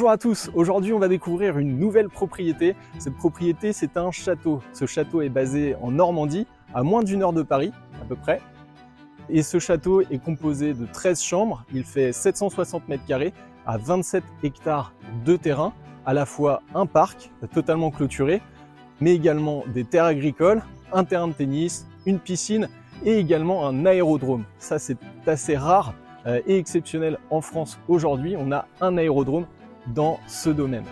Bonjour à tous, aujourd'hui on va découvrir une nouvelle propriété. Cette propriété c'est un château. Ce château est basé en Normandie, à moins d'une heure de Paris à peu près. Et ce château est composé de 13 chambres, il fait 760 mètres carrés à 27 hectares de terrain, à la fois un parc totalement clôturé, mais également des terres agricoles, un terrain de tennis, une piscine et également un aérodrome. Ça c'est assez rare et exceptionnel en France aujourd'hui, on a un aérodrome dans ce domaine.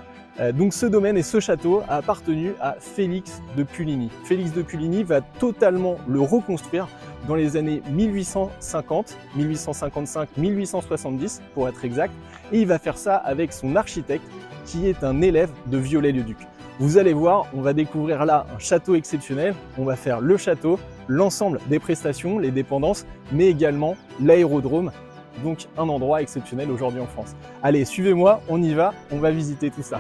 Donc ce domaine et ce château a appartenu à Félix de Puligny. Félix de Puligny va totalement le reconstruire dans les années 1850, 1855, 1870 pour être exact, et il va faire ça avec son architecte qui est un élève de Viollet-le-Duc. Vous allez voir, on va découvrir là un château exceptionnel, on va faire le château, l'ensemble des prestations, les dépendances, mais également l'aérodrome. Donc un endroit exceptionnel aujourd'hui en France. Allez, suivez-moi, on y va, on va visiter tout ça.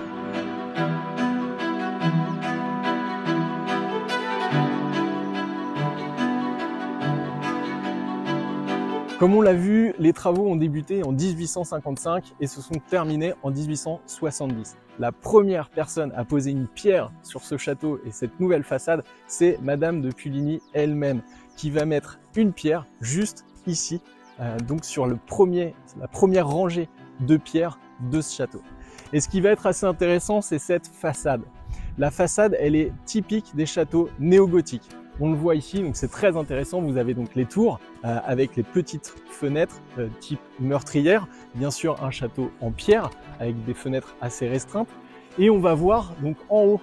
Comme on l'a vu, les travaux ont débuté en 1855 et se sont terminés en 1870. La première personne à poser une pierre sur ce château et cette nouvelle façade, c'est Madame de Puligny elle-même, qui va mettre une pierre juste ici, donc sur la première rangée de pierres de ce château. Et ce qui va être assez intéressant, c'est cette façade. La façade, elle est typique des châteaux néo-gothiques. On le voit ici, donc c'est très intéressant. Vous avez donc les tours avec les petites fenêtres type meurtrière. Bien sûr, un château en pierre avec des fenêtres assez restreintes. Et on va voir donc en haut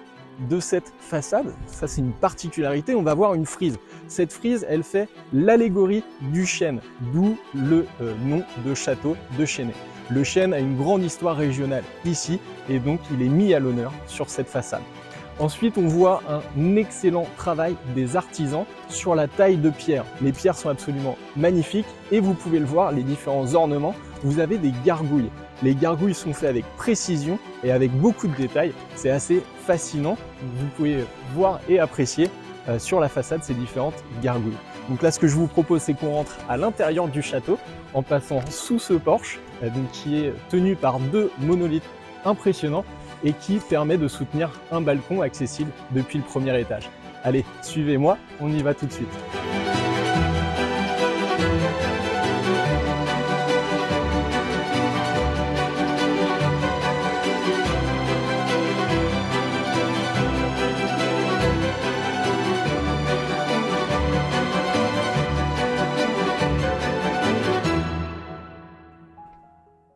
de cette façade, ça c'est une particularité, on va voir une frise. Cette frise, elle fait l'allégorie du chêne, d'où le nom de château de Chênay. Le chêne a une grande histoire régionale ici et donc il est mis à l'honneur sur cette façade. Ensuite, on voit un excellent travail des artisans sur la taille de pierre. Les pierres sont absolument magnifiques et vous pouvez le voir, les différents ornements, vous avez des gargouilles. Les gargouilles sont faites avec précision et avec beaucoup de détails. C'est assez fascinant. Vous pouvez voir et apprécier sur la façade ces différentes gargouilles. Donc là, ce que je vous propose, c'est qu'on rentre à l'intérieur du château en passant sous ce porche donc qui est tenu par deux monolithes impressionnants et qui permet de soutenir un balcon accessible depuis le premier étage. Allez, suivez-moi, on y va tout de suite.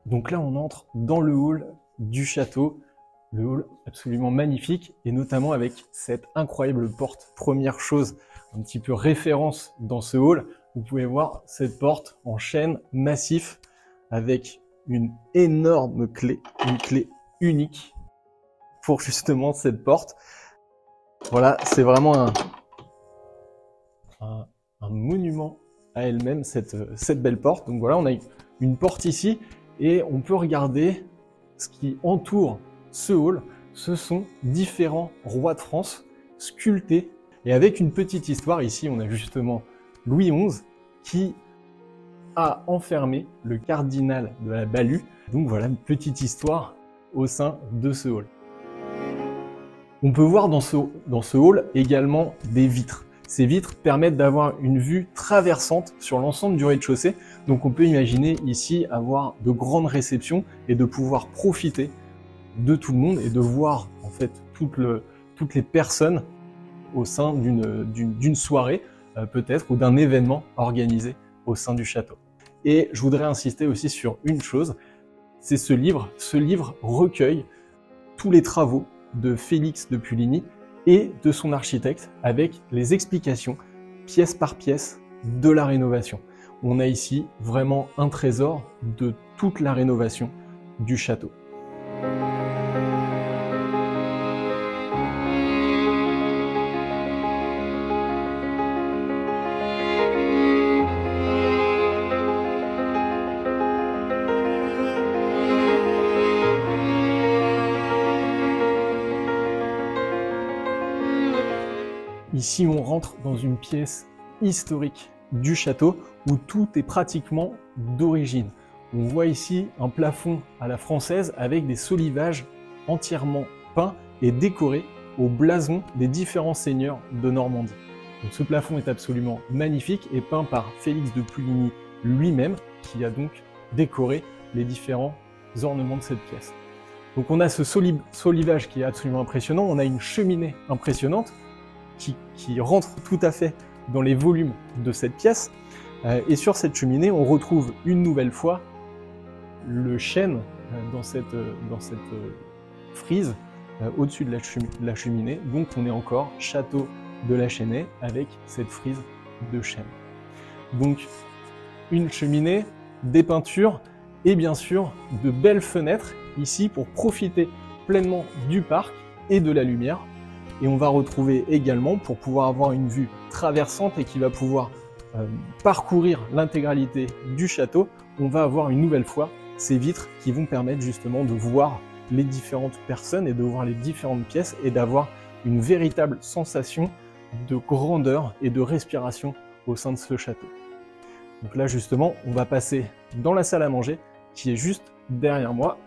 Donc là, on entre dans le hall du château. Le hall absolument magnifique et notamment avec cette incroyable porte. Première chose, un petit peu référence dans ce hall, vous pouvez voir cette porte en chêne massif avec une énorme clé, une clé unique pour justement cette porte. Voilà, c'est vraiment un monument à elle-même, cette belle porte. Donc voilà, on a une porte ici et on peut regarder ce qui entoure ce hall. Ce sont différents rois de France sculptés et avec une petite histoire. Ici, on a justement Louis XI qui a enfermé le cardinal de la Balue. Donc voilà une petite histoire au sein de ce hall. On peut voir dans ce hall également des vitres. Ces vitres permettent d'avoir une vue traversante sur l'ensemble du rez-de-chaussée. Donc on peut imaginer ici avoir de grandes réceptions et de pouvoir profiter de tout le monde et de voir en fait toutes les personnes au sein d'une soirée peut-être ou d'un événement organisé au sein du château. Et je voudrais insister aussi sur une chose, c'est ce livre. Ce livre recueille tous les travaux de Félix de Puligny et de son architecte avec les explications pièce par pièce de la rénovation. On a ici vraiment un trésor de toute la rénovation du château. Ici, on rentre dans une pièce historique du château où tout est pratiquement d'origine. On voit ici un plafond à la française avec des solivages entièrement peints et décorés au blason des différents seigneurs de Normandie. Donc ce plafond est absolument magnifique et peint par Félix de Puligny lui-même, qui a donc décoré les différents ornements de cette pièce. Donc on a ce solivage qui est absolument impressionnant, on a une cheminée impressionnante qui rentre tout à fait dans les volumes de cette pièce. Et sur cette cheminée, on retrouve une nouvelle fois le chêne dans cette frise au-dessus de la cheminée. Donc on est encore château de la Chênaie avec cette frise de chêne. Donc une cheminée, des peintures et bien sûr de belles fenêtres ici pour profiter pleinement du parc et de la lumière. Et on va retrouver également, pour pouvoir avoir une vue traversante et qui va pouvoir parcourir l'intégralité du château, on va avoir une nouvelle fois ces vitres qui vont permettre justement de voir les différentes personnes et de voir les différentes pièces et d'avoir une véritable sensation de grandeur et de respiration au sein de ce château. Donc là justement, on va passer dans la salle à manger qui est juste derrière moi.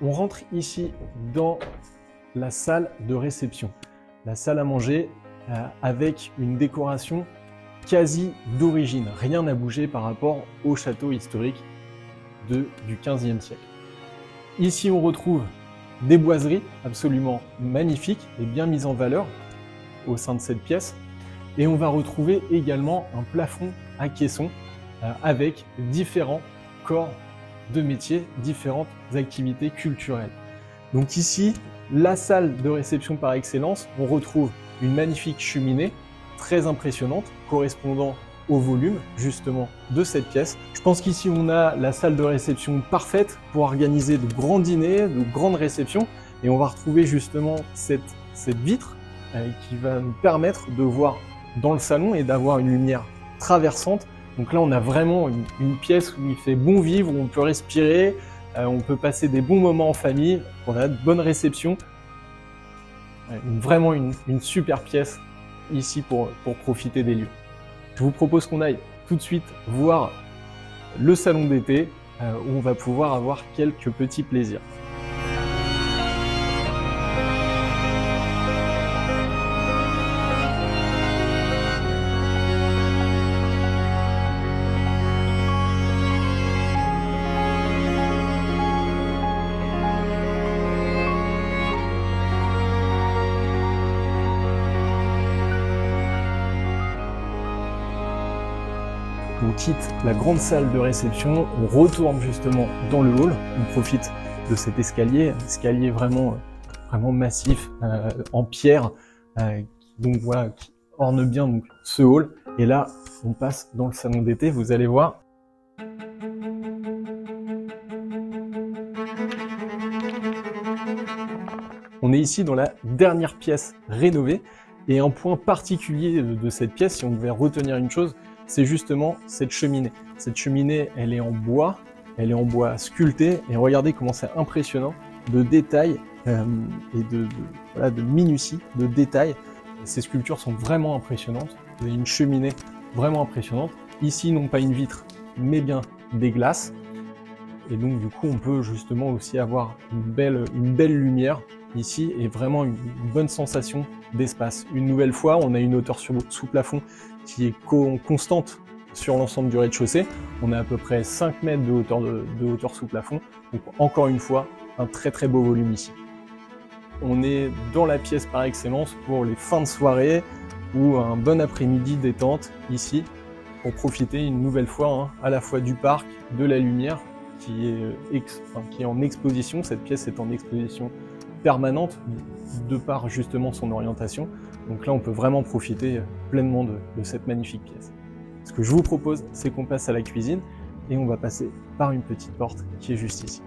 On rentre ici dans la salle de réception, la salle à manger avec une décoration quasi d'origine. Rien n'a bougé par rapport au château historique du XVe siècle. Ici, on retrouve des boiseries absolument magnifiques et bien mises en valeur au sein de cette pièce. Et on va retrouver également un plafond à caisson avec différents corps de métiers, différentes activités culturelles. Donc ici, la salle de réception par excellence, on retrouve une magnifique cheminée très impressionnante correspondant au volume justement de cette pièce. Je pense qu'ici on a la salle de réception parfaite pour organiser de grands dîners, de grandes réceptions, et on va retrouver justement cette vitre qui va nous permettre de voir dans le salon et d'avoir une lumière traversante. Donc là on a vraiment une pièce où il fait bon vivre, où on peut respirer, on peut passer des bons moments en famille, on a de bonnes réceptions. Vraiment une super pièce ici pour profiter des lieux. Je vous propose qu'on aille tout de suite voir le salon d'été où on va pouvoir avoir quelques petits plaisirs. On quitte la grande salle de réception, on retourne justement dans le hall, on profite de cet escalier vraiment massif en pierre, donc voilà, qui orne bien donc, ce hall. Et là, on passe dans le salon d'été, vous allez voir. On est ici dans la dernière pièce rénovée, et un point particulier de cette pièce, si on devait retenir une chose, c'est justement cette cheminée. Cette cheminée, elle est en bois sculpté, et regardez comment c'est impressionnant de détails et de minutie, de détails. Ces sculptures sont vraiment impressionnantes. Vous avez une cheminée vraiment impressionnante. Ici, non pas une vitre, mais bien des glaces. Et donc, du coup, on peut justement aussi avoir une belle lumière ici et vraiment une bonne sensation d'espace. Une nouvelle fois, on a une hauteur sous plafond qui est constante sur l'ensemble du rez-de-chaussée. On a à peu près 5 mètres de hauteur sous plafond. Donc encore une fois, un très beau volume ici. On est dans la pièce par excellence pour les fins de soirée ou un bon après-midi détente ici pour profiter une nouvelle fois à la fois du parc, de la lumière qui est en exposition. Cette pièce est en exposition permanente de par justement son orientation. Donc là, on peut vraiment profiter pleinement de cette magnifique pièce. Ce que je vous propose, c'est qu'on passe à la cuisine et on va passer par une petite porte qui est juste ici.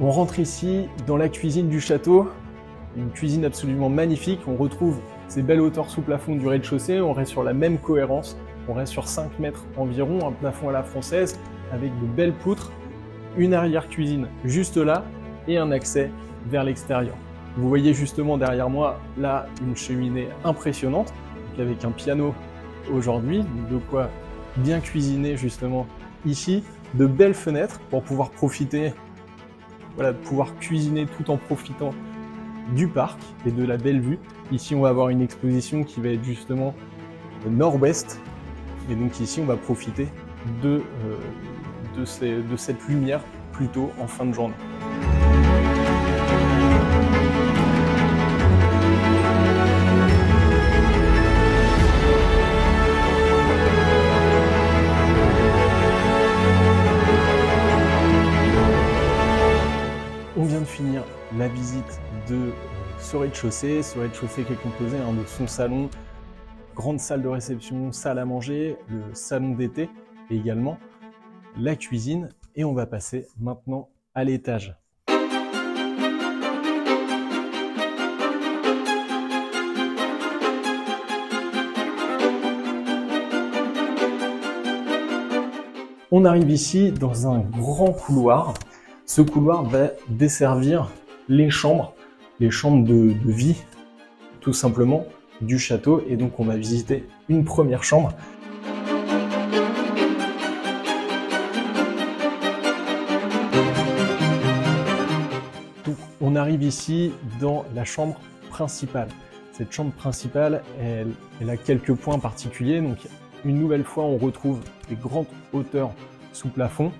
On rentre ici dans la cuisine du château, une cuisine absolument magnifique. On retrouve ces belles hauteurs sous plafond du rez-de-chaussée, on reste sur la même cohérence On reste sur 5 mètres environ, un plafond à la française avec de belles poutres, une arrière-cuisine juste là et un accès vers l'extérieur. Vous voyez justement derrière moi là une cheminée impressionnante avec un piano aujourd'hui, de quoi bien cuisiner justement ici, de belles fenêtres pour pouvoir profiter, voilà, de pouvoir cuisiner tout en profitant du parc et de la belle vue. Ici on va avoir une exposition qui va être justement nord-ouest et donc ici on va profiter de cette lumière plutôt en fin de journée. On vient de finir la visite de ce rez-de-chaussée. Ce rez-de-chaussée qui est composé de son salon, grande salle de réception, salle à manger, le salon d'été et également la cuisine. Et on va passer maintenant à l'étage. On arrive ici dans un grand couloir. Ce couloir va desservir les chambres de vie, tout simplement, du château. Et donc on va visiter une première chambre. Donc on arrive ici dans la chambre principale. Cette chambre principale, elle a quelques points particuliers. Donc une nouvelle fois, on retrouve des grandes hauteurs sous plafond.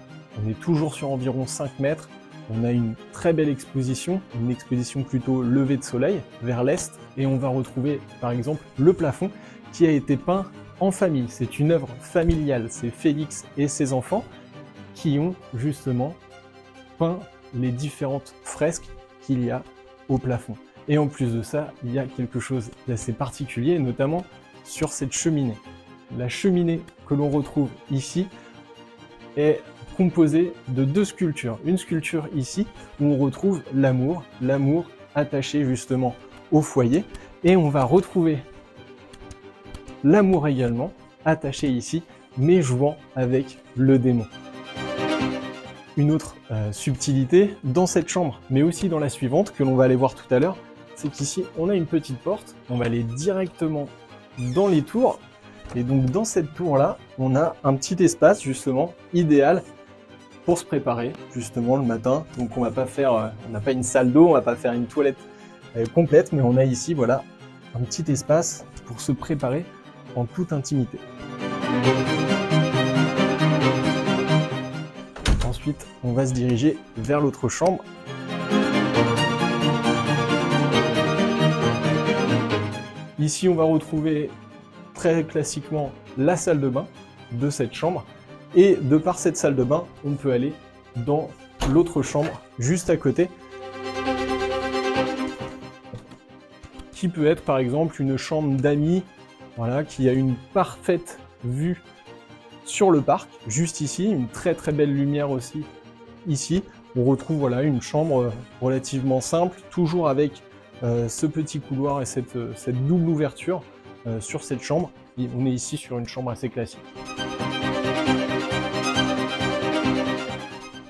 On est toujours sur environ 5 mètres. On a une très belle exposition, une exposition plutôt levée de soleil vers l'est. Et on va retrouver par exemple le plafond qui a été peint en famille. C'est une œuvre familiale. C'est Félix et ses enfants qui ont justement peint les différentes fresques qu'il y a au plafond. Et en plus de ça, il y a quelque chose d'assez particulier, notamment sur cette cheminée. La cheminée que l'on retrouve ici est composée de 2 sculptures. Une sculpture ici où on retrouve l'amour attaché justement au foyer, et on va retrouver l'amour également attaché ici, mais jouant avec le démon. Une autre subtilité dans cette chambre, mais aussi dans la suivante que l'on va aller voir tout à l'heure, c'est qu'ici on a une petite porte, on va aller directement dans les tours. Et donc dans cette tour là, on a un petit espace justement idéal pour se préparer justement le matin. Donc on va pas faire, on n'a pas une salle d'eau, on va pas faire une toilette complète, mais on a ici voilà un petit espace pour se préparer en toute intimité. Ensuite, on va se diriger vers l'autre chambre. Ici, on va retrouver très classiquement la salle de bain de cette chambre. Et de par cette salle de bain, on peut aller dans l'autre chambre juste à côté, qui peut être par exemple une chambre d'amis, voilà, qui a une parfaite vue sur le parc, juste ici, une très très belle lumière aussi ici. On retrouve voilà une chambre relativement simple, toujours avec ce petit couloir et cette double ouverture sur cette chambre. Et on est ici sur une chambre assez classique.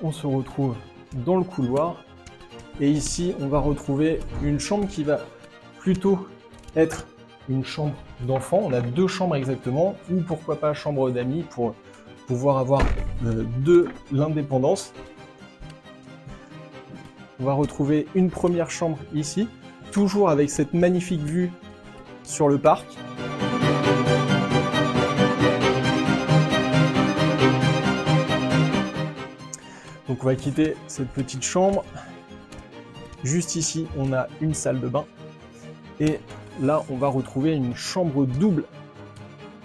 On se retrouve dans le couloir et ici on va retrouver une chambre qui va plutôt être une chambre d'enfant. On a 2 chambres exactement, ou pourquoi pas chambre d'amis pour pouvoir avoir de l'indépendance. On va retrouver une première chambre ici, toujours avec cette magnifique vue sur le parc. Donc on va quitter cette petite chambre. Juste ici, on a une salle de bain. Et là, on va retrouver une chambre double.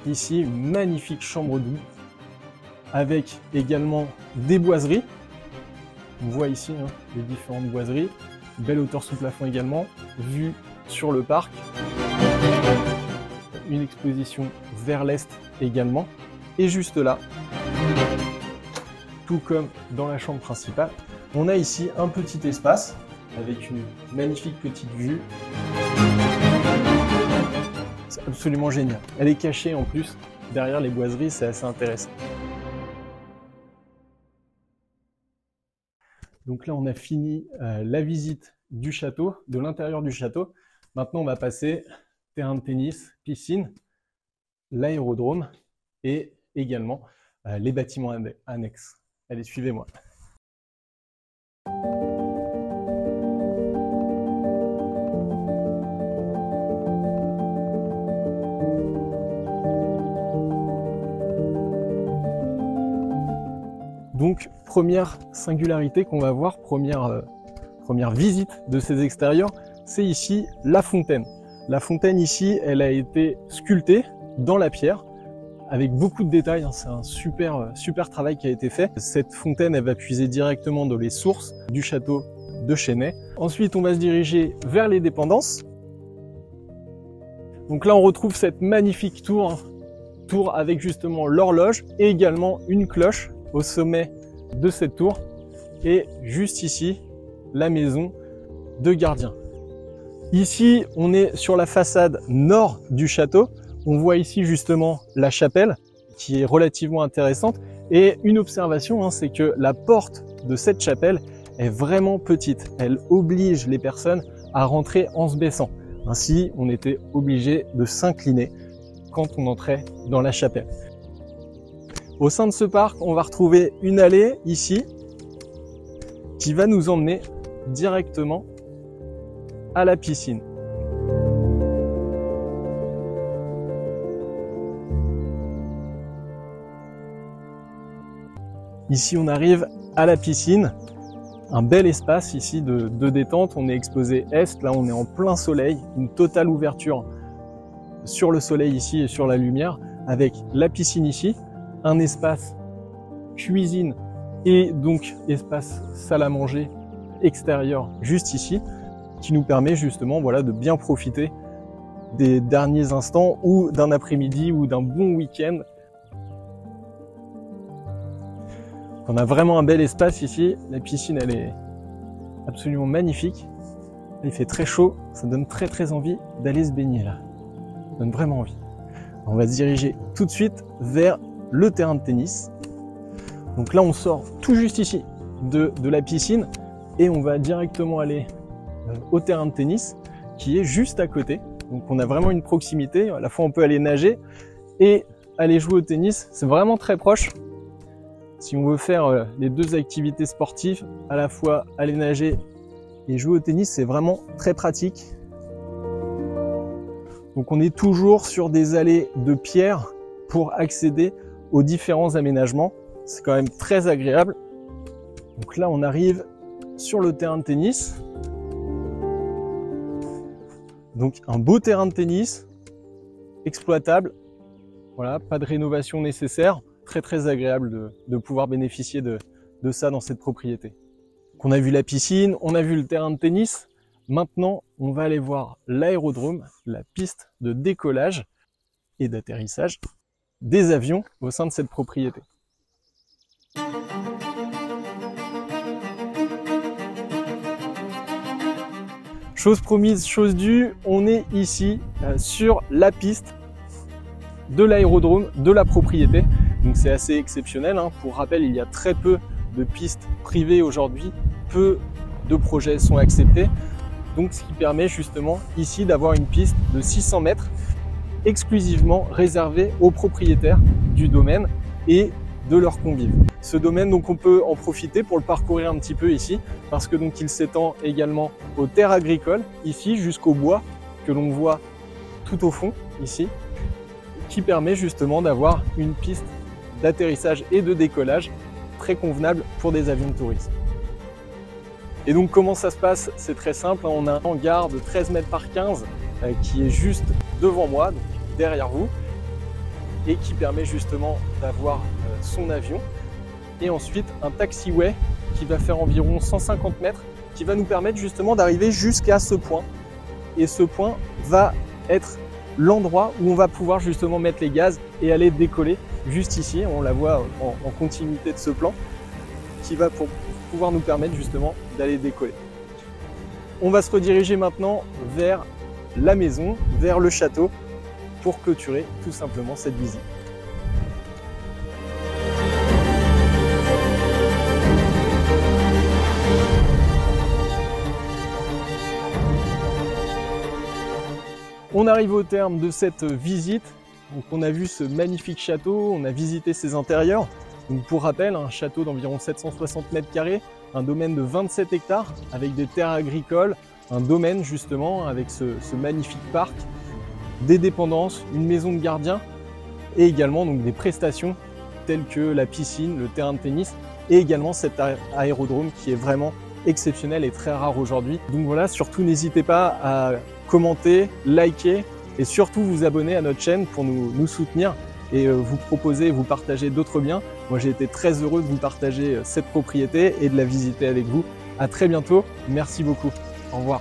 Ici, une magnifique chambre double. Avec également des boiseries. On voit ici les différentes boiseries. Belle hauteur sous plafond également. Vue sur le parc. Une exposition vers l'est également. Et juste là, tout comme dans la chambre principale, on a ici un petit espace avec une magnifique petite vue. C'est absolument génial. Elle est cachée en plus derrière les boiseries, c'est assez intéressant. Donc là, on a fini la visite du château, de l'intérieur du château. Maintenant, on va passer terrain de tennis, piscine, l'aérodrome et également les bâtiments annexes. Allez, suivez-moi. Donc, première singularité qu'on va voir, première visite de ces extérieurs, c'est ici la fontaine. La fontaine ici, elle a été sculptée dans la pierre avec beaucoup de détails, hein. C'est un super travail qui a été fait. Cette fontaine, elle va puiser directement dans les sources du château de Chesnay. Ensuite, on va se diriger vers les dépendances. Donc là, on retrouve cette magnifique tour, hein. Tour avec justement l'horloge et également une cloche au sommet de cette tour. Et juste ici, la maison de gardien. Ici, on est sur la façade nord du château. On voit ici justement la chapelle qui est relativement intéressante. Et une observation, hein, c'est que la porte de cette chapelle est vraiment petite. Elle oblige les personnes à rentrer en se baissant. Ainsi, on était obligé de s'incliner quand on entrait dans la chapelle. Au sein de ce parc, on va retrouver une allée ici qui va nous emmener directement à la piscine. Ici, on arrive à la piscine, un bel espace ici de détente. On est exposé est, là on est en plein soleil, une totale ouverture sur le soleil ici et sur la lumière, avec la piscine ici, un espace cuisine et donc espace salle à manger extérieur juste ici, qui nous permet justement voilà, de bien profiter des derniers instants ou d'un après-midi ou d'un bon week-end. On a vraiment un bel espace ici. La piscine, elle est absolument magnifique. Il fait très chaud, ça donne très envie d'aller se baigner là. Ça donne vraiment envie. On va se diriger tout de suite vers le terrain de tennis. Donc là, on sort tout juste ici de la piscine et on va directement aller au terrain de tennis qui est juste à côté. Donc on a vraiment une proximité. À la fois, on peut aller nager et aller jouer au tennis. C'est vraiment très proche. Si on veut faire les deux activités sportives, à la fois aller nager et jouer au tennis, c'est vraiment très pratique. Donc on est toujours sur des allées de pierre pour accéder aux différents aménagements. C'est quand même très agréable. Donc là, on arrive sur le terrain de tennis. Donc un beau terrain de tennis, exploitable. Voilà, pas de rénovation nécessaire. Très agréable de pouvoir bénéficier de ça dans cette propriété. Donc on a vu la piscine, on a vu le terrain de tennis. Maintenant, on va aller voir l'aérodrome, la piste de décollage et d'atterrissage des avions au sein de cette propriété. Chose promise, chose due, on est ici sur la piste de l'aérodrome de la propriété. Donc c'est assez exceptionnel, hein. Pour rappel, il y a très peu de pistes privées aujourd'hui, peu de projets sont acceptés. Donc ce qui permet justement ici d'avoir une piste de 600 mètres exclusivement réservée aux propriétaires du domaine et de leurs convives. Ce domaine, donc on peut en profiter pour le parcourir un petit peu ici, parce que donc il s'étend également aux terres agricoles, ici jusqu'au bois que l'on voit tout au fond ici, qui permet justement d'avoir une piste d'atterrissage et de décollage très convenable pour des avions de tourisme. Et donc comment ça se passe? C'est très simple, on a un hangar de 13 mètres par 15 qui est juste devant moi, donc derrière vous, et qui permet justement d'avoir son avion. Et ensuite un taxiway qui va faire environ 150 mètres, qui va nous permettre justement d'arriver jusqu'à ce point. Et ce point va être l'endroit où on va pouvoir justement mettre les gaz et aller décoller juste ici. On la voit en continuité de ce plan qui va pouvoir nous permettre justement d'aller décoller. On va se rediriger maintenant vers la maison, vers le château pour clôturer tout simplement cette visite. On arrive au terme de cette visite. Donc on a vu ce magnifique château, on a visité ses intérieurs. Donc pour rappel, un château d'environ 760 mètres carrés, un domaine de 27 hectares avec des terres agricoles, un domaine justement avec ce magnifique parc, des dépendances, une maison de gardien et également donc des prestations telles que la piscine, le terrain de tennis et également cet aérodrome qui est vraiment exceptionnel et très rare aujourd'hui. Donc voilà, surtout n'hésitez pas à commenter, liker et surtout vous abonner à notre chaîne pour nous soutenir et vous proposer, vous partager d'autres biens. Moi j'ai été très heureux de vous partager cette propriété et de la visiter avec vous. À très bientôt, merci beaucoup, au revoir.